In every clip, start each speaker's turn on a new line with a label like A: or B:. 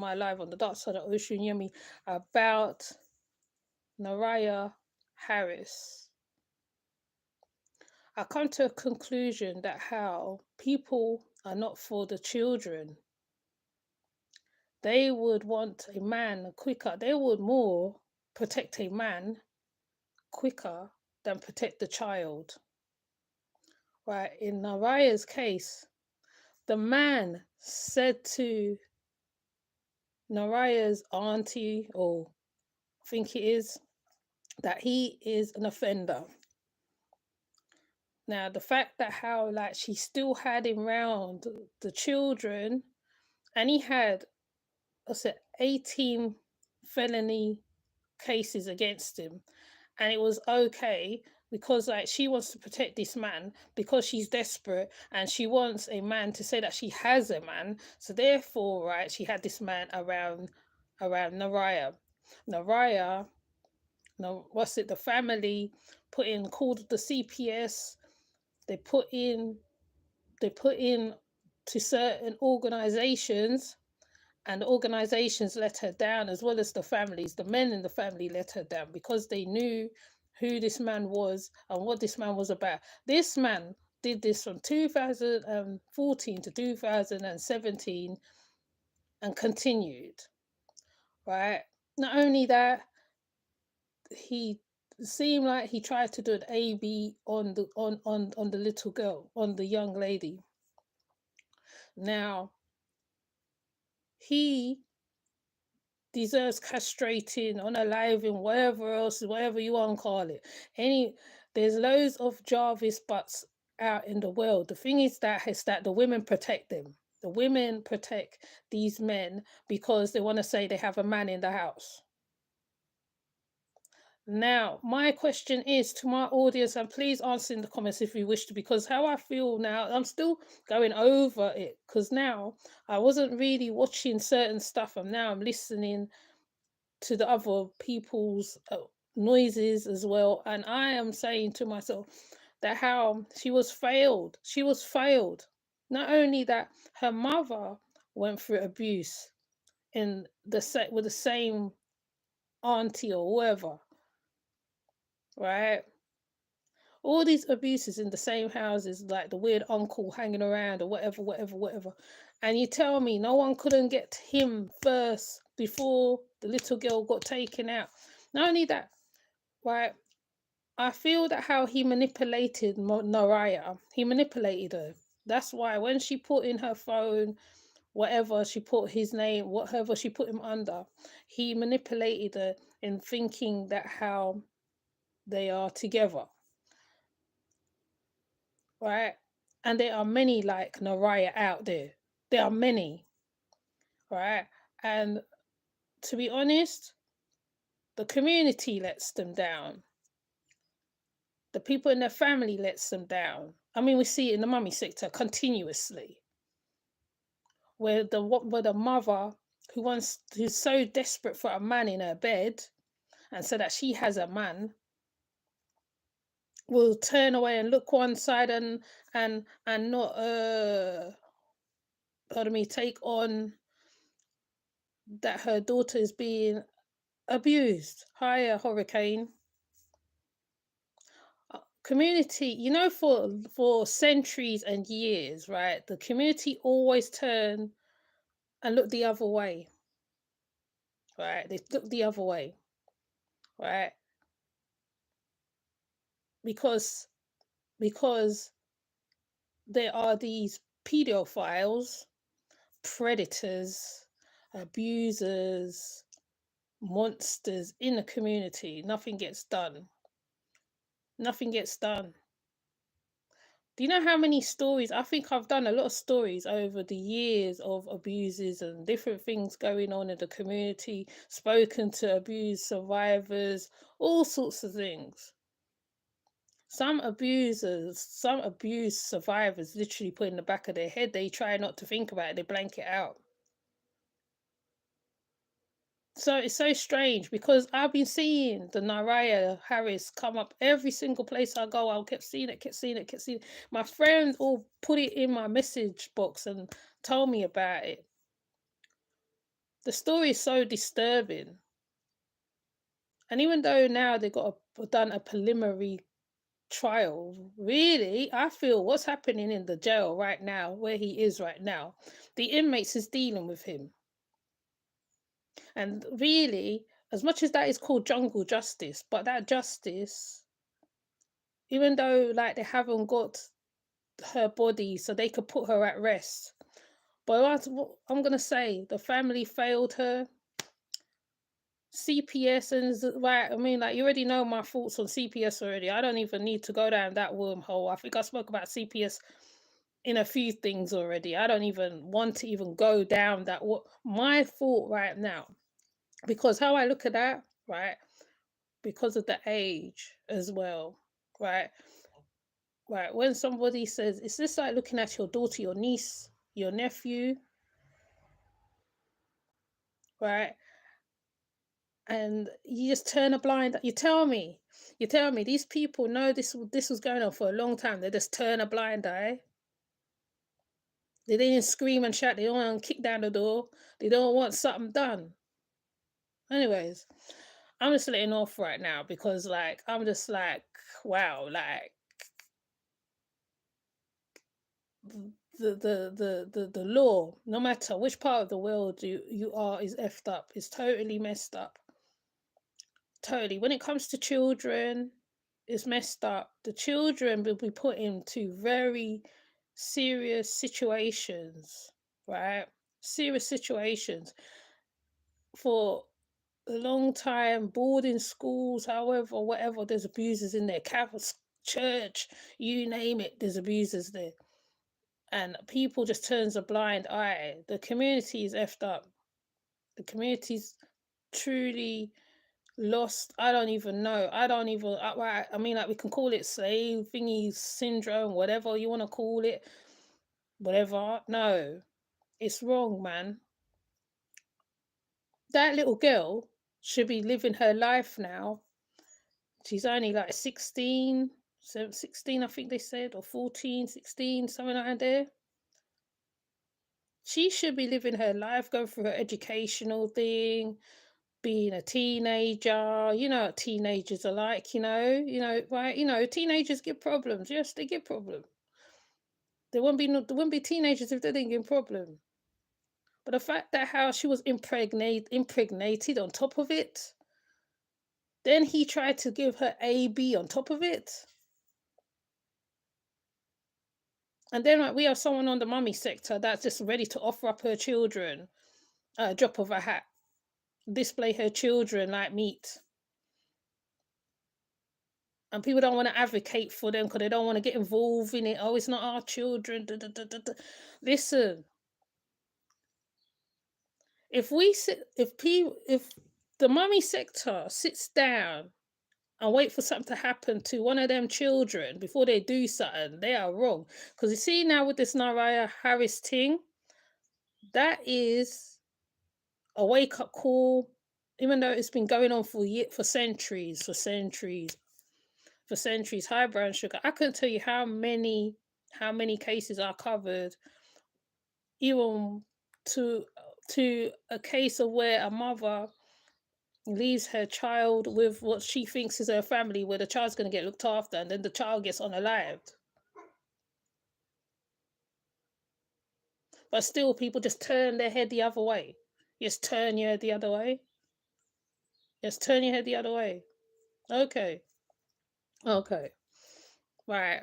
A: my live on the dark side of Osunyemi about Naraya Harris. I come to a conclusion that how people are not for the children. They would want a man quicker. They would more protect a man quicker than protect the child. Right? In Naraya's case, the man said to Naraya's auntie, or I think it is, that he is an offender. Now, the fact that how like she still had him round the children, and he had, I said, 18 felony cases against him, and it was okay because like she wants to protect this man because she's desperate and she wants a man to say that she has a man. So therefore, right, she had this man around Naraya. Naraya, no, what's it? The family put in, called the CPS. They put in to certain organizations, and the organizations let her down, as well as the families. The men in the family let her down because they knew who this man was and what this man was about. This man did this from 2014 to 2017 and continued, right? Not only that, he seemed like he tried to do an AB on the little girl, on the young lady. Now, he deserves castrating, unaliving, whatever else, whatever you want to call it. There's loads of Jarvis butts out in the world. The thing is that the women protect them. The women protect these men because they want to say they have a man in the house. Now, my question is to my audience, and please answer in the comments if you wish to, because how I feel now, I'm still going over it because now I wasn't really watching certain stuff, and now I'm listening to the other people's noises as well. And I am saying to myself that how she was failed. She was failed. Not only that, her mother went through abuse in the set with the same auntie or whoever, right? All these abuses in the same houses, like the weird uncle hanging around or whatever, whatever, whatever. And you tell me no one couldn't get to him first before the little girl got taken out. Not only that, right? I feel that how he manipulated Naraya, he manipulated her. That's why when she put in her phone, whatever she put his name, whatever she put him under, he manipulated her in thinking that how they are together, right? And there are many like Naraya out there. There are many, right? And to be honest, the community lets them down. The people in their family lets them down. I mean, we see it in the mummy sector continuously, where the mother who's so desperate for a man in her bed, and so that she has a man, will turn away and look one side and not pardon me, take on that her daughter is being abused. Higher hurricane. Community, you know, for centuries and years, right? The community always turn and look the other way, right? They look the other way, right? Because because there are these pedophiles, predators, abusers, monsters in the community. Nothing gets done. Nothing gets done. Do you know how many stories? I think I've done a lot of stories over the years of abuses and different things going on in the community, spoken to abuse survivors, all sorts of things. Some abuse survivors literally put in the back of their head, they try not to think about it, they blank it out. So it's so strange because I've been seeing the Naraya Harris come up every single place I go. I kept seeing it, kept seeing it, kept seeing it. My friends all put it in my message box and told me about it. The story is so disturbing. And even though now they've done a preliminary trial, really, I feel what's happening in the jail right now, where he is right now, the inmates is dealing with him. And really, as much as that is called jungle justice, but that justice, even though like they haven't got her body so they could put her at rest, but what I'm gonna say, the family failed her. CPS and right, I mean, like you already know my thoughts on CPS already. I don't even need to go down that wormhole. I think I spoke about CPS in a few things already. I don't even want to even go down that. What my thought right now, because how I look at that, right, because of the age as well, right, right. When somebody says, it's just like looking at your daughter, your niece, your nephew, right, and you just turn a blind. You tell me these people know this was going on for a long time. They just turn a blind eye. They didn't scream and shout. They don't want to kick down the door. They don't want something done. Anyways, I'm just letting off right now because like I'm just like, wow, like the law, no matter which part of the world you are, is effed up. It's totally messed up. Totally. When it comes to children, it's messed up. The children will be put into very serious situations, right? Serious situations for a long time, boarding schools, however, whatever. There's abusers in there, Catholic church, you name it, there's abusers there. And people just turns a blind eye. The community is effed up. The community's truly lost. I don't even know. I mean, like we can call it slave thingy syndrome, whatever you want to call it, whatever. No, it's wrong, man. That little girl should be living her life now. She's only like 16, 16, I think they said, or 14, 16, something like there. She should be living her life, going through her educational thing, being a teenager. You know what teenagers are like, right? Teenagers get problems. Yes, they get problems. There wouldn't be teenagers if they didn't get problem. But the fact that how she was impregnated on top of it, then he tried to give her AB on top of it. And then like, we have someone on the mummy sector that's just ready to offer up her children at a drop of a hat, display her children like meat. And people don't want to advocate for them because they don't want to get involved in it. Oh, it's not our children. Da, da, da, da, da. Listen, if the mummy sector sits down and wait for something to happen to one of them children before they do something, they are wrong. Because you see now with this Nariah Harris thing, that is a wake up call. Even though it's been going on for centuries, high brown sugar. I couldn't tell you how many cases are covered, even to a case of where a mother leaves her child with what she thinks is her family, where the child's going to get looked after, and then the child gets unalived. But still, people just turn their head the other way. Just turn your head the other way. Just turn your head the other way. Okay. Okay. Right.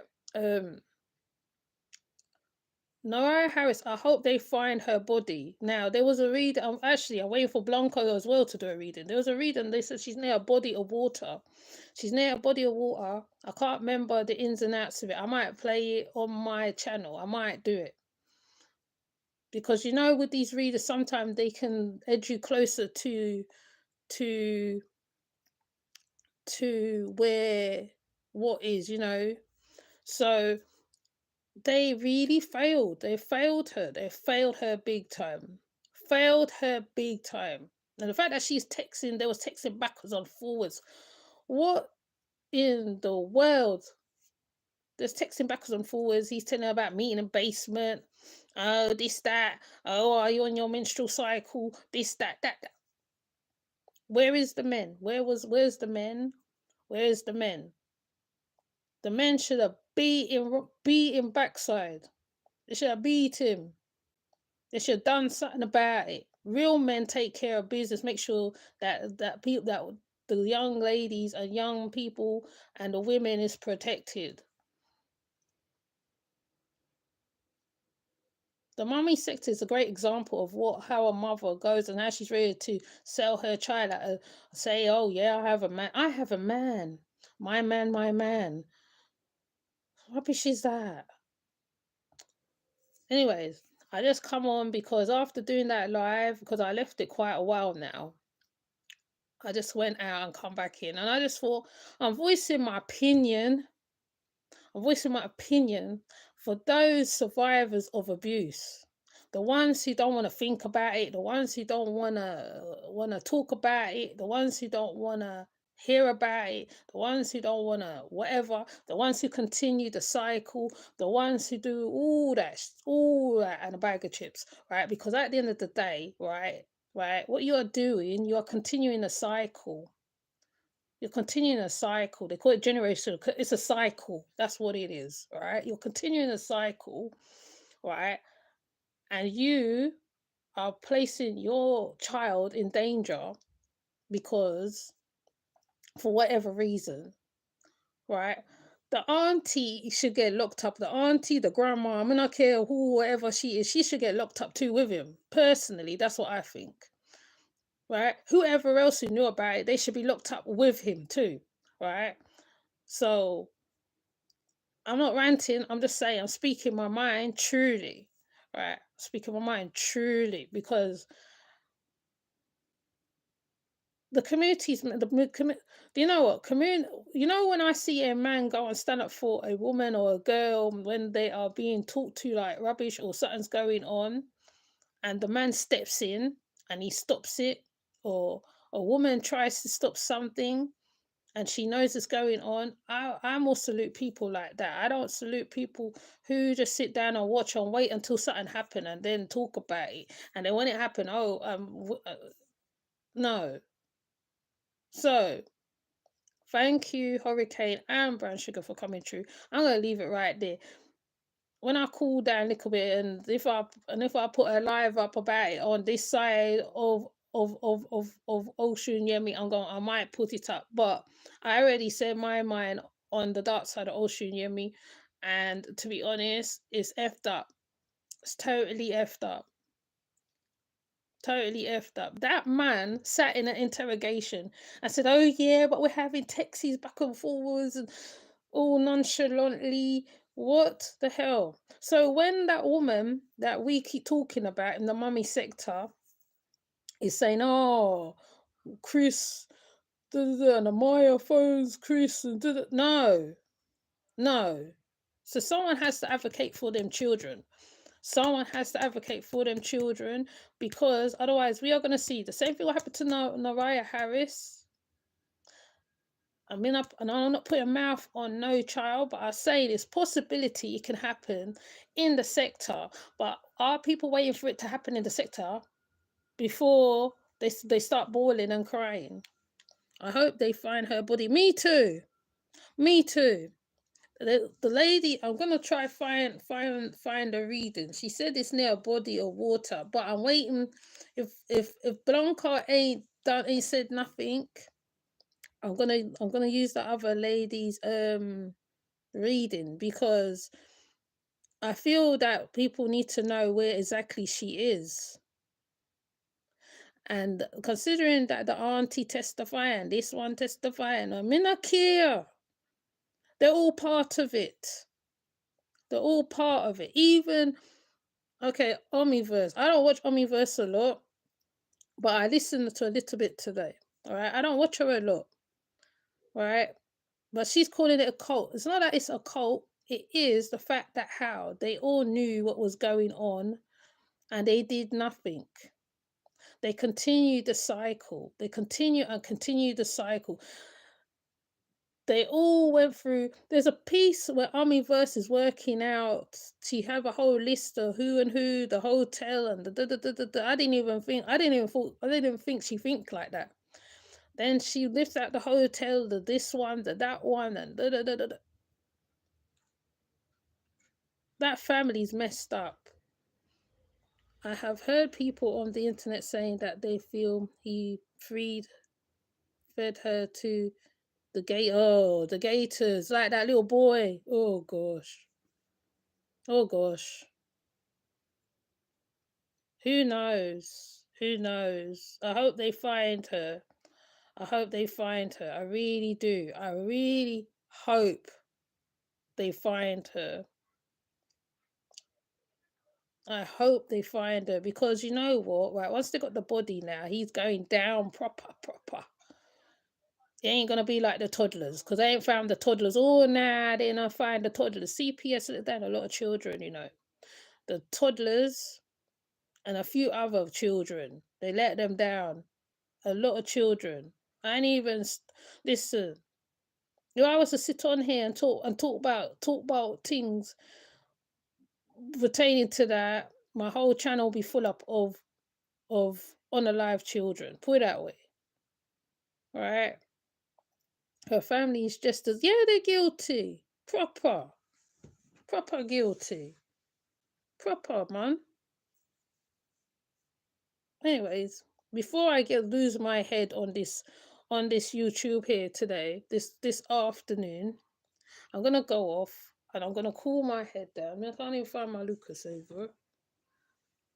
A: Nora Harris, I hope they find her body. Now, there was a read. I'm waiting for Blanco as well to do a reading. There was a reading. They said she's near a body of water. She's near a body of water. I can't remember the ins and outs of it. I might play it on my channel. I might do it. Because with these readers, sometimes they can edge you closer to where what is, So they really failed. They failed her. They failed her big time. Failed her big time. And the fact that there was texting backwards and forwards. What in the world? There's texting backwards and forwards. He's telling her about meeting in the basement. Oh, this, that. Oh, are you on your menstrual cycle? This, that. Where is the men? Where's the men? Where's the men? The men should have beat him backside. They should have beat him. They should have done something about it. Real men take care of business. Make sure that people that the young ladies and young people and the women is protected. The mummy sector is a great example of how a mother goes and how she's ready to sell her child. Say, oh yeah, I have a man. I have a man. My man, my man. What rubbish is that? Anyways, I just come on because after doing that live, because I left it quite a while now, I just went out and come back in, and I just thought I'm voicing my opinion. I'm voicing my opinion for those survivors of abuse, the ones who don't want to think about it, the ones who don't want to talk about it, the ones who don't want to hear about it, the ones who don't want to whatever, the ones who continue the cycle, the ones who do all that and a bag of chips, right? Because at the end of the day, right, what you're doing, you're continuing a cycle. You're continuing a cycle. They call it generational. It's a cycle. That's what it is, right? You're continuing a cycle, right? And you are placing your child in danger because, for whatever reason, right? The auntie should get locked up. The auntie, the grandma, I mean, I don't care who, whatever she is, she should get locked up too with him. Personally, that's what I think, right? Whoever else who knew about it, they should be locked up with him too, right? So I'm not ranting. I'm just saying I'm speaking my mind truly, right? Speaking my mind truly because the communities, do you know what community? You know when I see a man go and stand up for a woman or a girl when they are being talked to like rubbish or something's going on, and the man steps in and he stops it, or a woman tries to stop something and she knows it's going on. I more salute people like that. I don't salute people who just sit down and watch and wait until something happen and then talk about it. And then when it happened, no. So thank you, Hurricane and Brown Sugar, for coming through. I'm gonna leave it right there. When I cool down a little bit, and if I put a live up about it on this side of Osunyemi, I might put it up. But I already said my mind on the dark side of Osunyemi, and to be honest, it's effed up. It's totally effed up. Totally effed up. That man sat in an interrogation and said, "Oh yeah, but we're having taxis back and forwards and all nonchalantly." What the hell? So when that woman that we keep talking about in the mummy sector is saying, "Oh, Chris, da, da, da, and Amaya phones Chris," and da, da, no, no. So someone has to advocate for them children. Someone has to advocate for them children because otherwise we are going to see the same thing will happen to Nariah Harris. And I'm not putting a mouth on no child, but I say this possibility it can happen in the sector. But are people waiting for it to happen in the sector before they start bawling and crying? I hope they find her body. Me too. Me too. The lady, I'm gonna try find a reading. She said it's near a body of water, but I'm waiting. If Blanca ain't said nothing, I'm gonna use the other lady's reading because I feel that people need to know where exactly she is. And considering that the auntie testifying, this one testifying, I mean, I care. They're all part of it. They're all part of it. Even okay, Omniverse. I don't watch Omniverse a lot, but I listened to a little bit today. All right, I don't watch her a lot. All right, but she's calling it a cult. It's not that it's a cult. It is the fact that how they all knew what was going on and they did nothing. They continue the cycle. They continue and continue the cycle. They all went through. There's a piece where Verse is working out to have a whole list of who and who, the hotel and the da, da, da, da, da. I didn't even think she think like that. Then she lifts out the hotel, the this one, the that one, and da, da, da, da, da. That family's messed up. I have heard people on the internet saying that they feel he fed her to the gators, like that little boy. Oh gosh. Oh gosh. Who knows? Who knows? I hope they find her. I hope they find her. I really do. I really hope they find her. I hope they find her because you know what? Right, once they got the body now, he's going down proper, proper. It ain't gonna be like the toddlers because they ain't found the toddlers. Oh, nah, they not find the toddlers. CPS let down a lot of children, you know. The toddlers and a few other children, they let them down. A lot of children. I ain't even listen. If I was to sit on here and talk about things pertaining to that, my whole channel will be full up of unalive children. Put it that way, right? Her family is just as they're guilty, proper guilty, proper man. Anyways, before I lose my head on this YouTube here today, this afternoon, I'm gonna go off and I'm gonna cool my head down. I mean, I can't even find my Lucas over.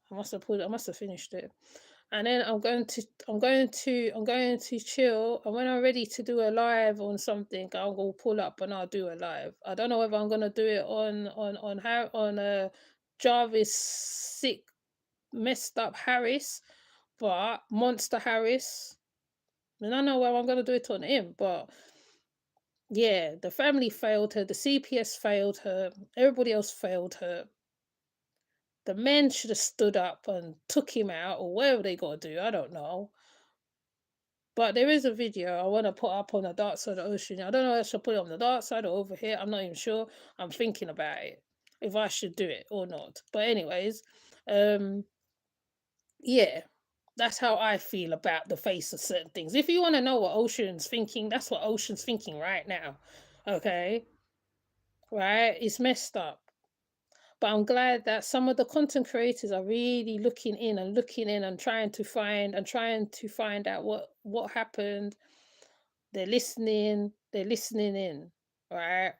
A: I must have finished it. And then I'm going to chill. And when I'm ready to do a live on something, I'll go pull up and I'll do a live. I don't know whether I'm gonna do it on Jarvis sick messed up Harris, but Monster Harris. And I don't know whether I'm gonna do it on him, but yeah, the family failed her, the CPS failed her, everybody else failed her. The men should have stood up and took him out, or whatever they got to do. I don't know. But there is a video I want to put up on the dark side of the ocean. I don't know if I should put it on the dark side or over here. I'm not even sure. I'm thinking about it, if I should do it or not. But anyways, um, yeah, that's how I feel about the face of certain things. If you want to know what Ocean's thinking, that's what Ocean's thinking right now. Okay, right? It's messed up. But I'm glad that some of the content creators are really looking in and trying to find out what happened. They're listening in, right?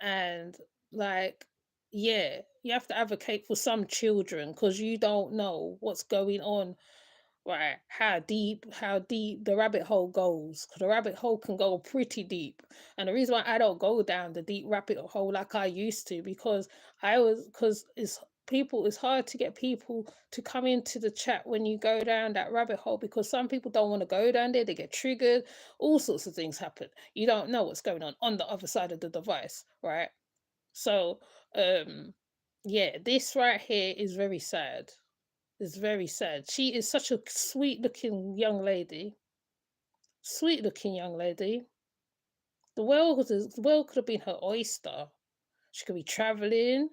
A: And like, yeah, you have to advocate for some children because you don't know what's going on. Right, how deep the rabbit hole goes, because the rabbit hole can go pretty deep. And the reason why I don't go down the deep rabbit hole like I used to, because it's hard to get people to come into the chat when you go down that rabbit hole, because some people don't want to go down there, they get triggered, all sorts of things happen. You don't know what's going on the other side of the device, right? So, yeah, this right here is very sad. It's very sad. She is such a sweet looking young lady. Sweet looking young lady. The world could have been her oyster. She could be traveling.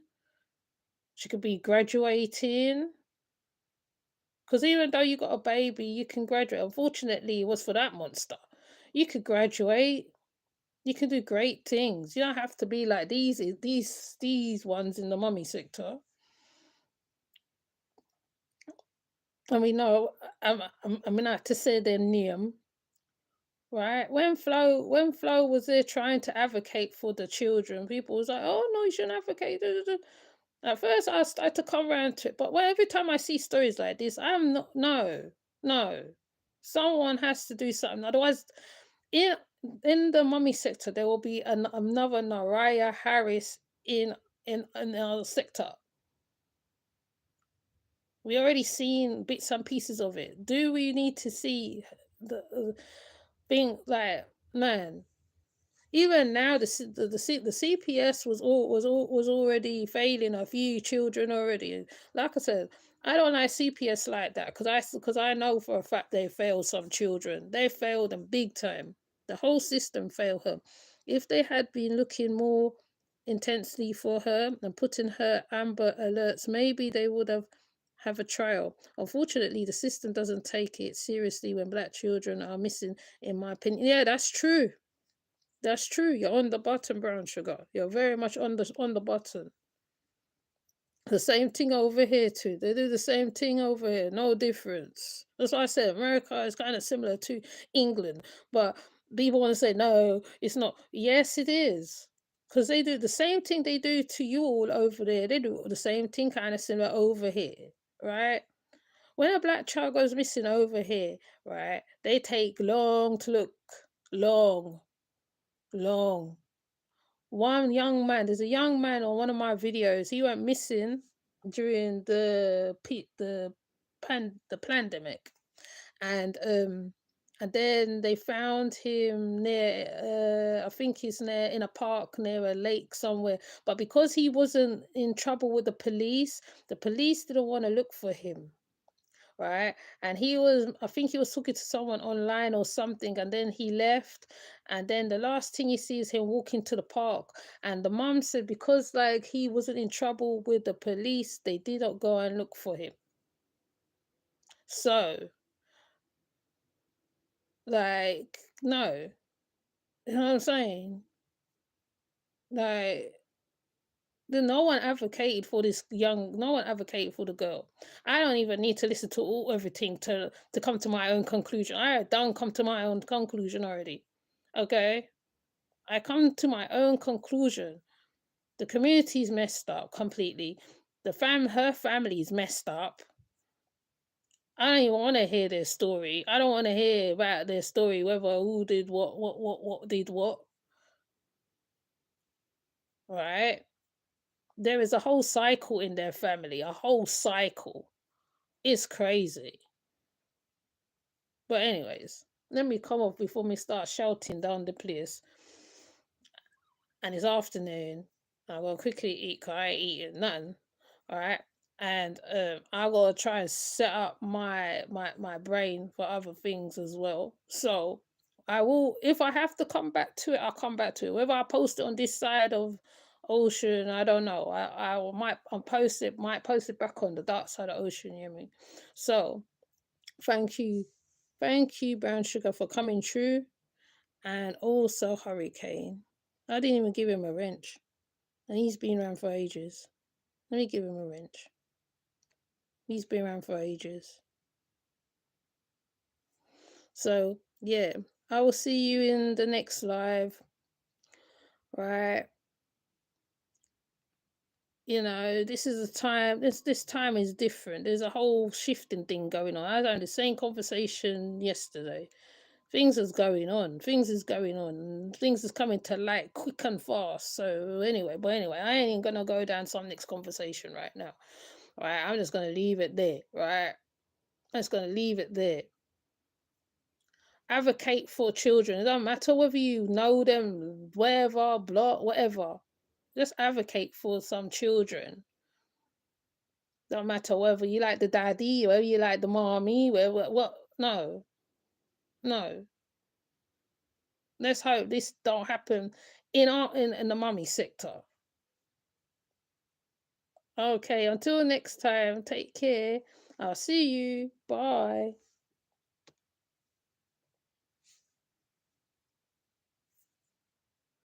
A: She could be graduating. Because even though you got a baby, you can graduate. Unfortunately, it was for that monster. You could graduate. You can do great things. You don't have to be like these ones in the mummy sector. And we know, I mean, not to say their name, right? When Flo was there trying to advocate for the children, people was like, "Oh no, you shouldn't advocate." Da, da, da." At first, I started to come around to it, but every time I see stories like this, I'm not. No, no, someone has to do something. Otherwise, in in the mummy sector, there will be another Mariah Harris in our sector. We already seen bits and pieces of it. Do we need to see the thing like, man? Even now, the CPS was already failing a few children already. Like I said, I don't like CPS like that because I know for a fact they failed some children. They failed them big time. The whole system failed her. If they had been looking more intensely for her and putting her amber alerts, maybe they would have a trial. Unfortunately, the system doesn't take it seriously when black children are missing, in my opinion. Yeah, that's true. That's true. You're on the button, brown sugar. You're very much on the button. The same thing over here too. They do the same thing over here. No difference. That's why I said America is kind of similar to England. But people want to say no, it's not. Yes, it is. Because they do the same thing they do to you all over there. They do the same thing kind of similar over here. Right? When a black child goes missing over here, right, they take long to look. Long. Long. One young man, there's a young man on one of my videos. He went missing during the pandemic, and then they found him near. I think he's near in a park near a lake somewhere. But because he wasn't in trouble with the police didn't want to look for him, right? And I think he was talking to someone online or something, and then he left. And then the last thing you see is him walking to the park. And the mom said because like he wasn't in trouble with the police, they didn't go and look for him. So, like, no, you know what I'm saying? Like, no one advocated for no one advocated for the girl. I don't even need to listen to everything to come to my own conclusion. I don't come to my own conclusion already. Okay? I come to my own conclusion. The community's messed up completely. Her family's messed up. I don't even want to hear their story. I don't want to hear about their story, whether who did what did what. Right? There is a whole cycle in their family, a whole cycle. It's crazy. But anyways, let me come off before me start shouting down the place. And it's afternoon. I'm gonna quickly eat because I ain't eating nothing. Alright. And I gotta try and set up my brain for other things as well. So I will, if I have to come back to it, I'll come back to it. Whether I post it on this side of ocean, I don't know. Might post it back on the dark side of ocean, you know what I mean? So thank you. Thank you, Brown Sugar, for coming through. And also Hurricane. I didn't even give him a wrench. And he's been around for ages. Let me give him a wrench. He's been around for ages. So, yeah. I will see you in the next live. Right. You know, this is a time this time is different. There's a whole shifting thing going on. I had the same conversation yesterday. Things is going on. Things is going on. Things is coming to light quick and fast. So anyway, I ain't gonna go down some next conversation right now. All right, I'm just gonna leave it there. Right, I'm just gonna leave it there. Advocate for children. It don't matter whether you know them, wherever, blah, whatever. Just advocate for some children. Don't matter whether you like the daddy, whether you like the mommy, whether what. No, no. Let's hope this don't happen in the mummy sector. Okay, until next time, take care. I'll see you. Bye.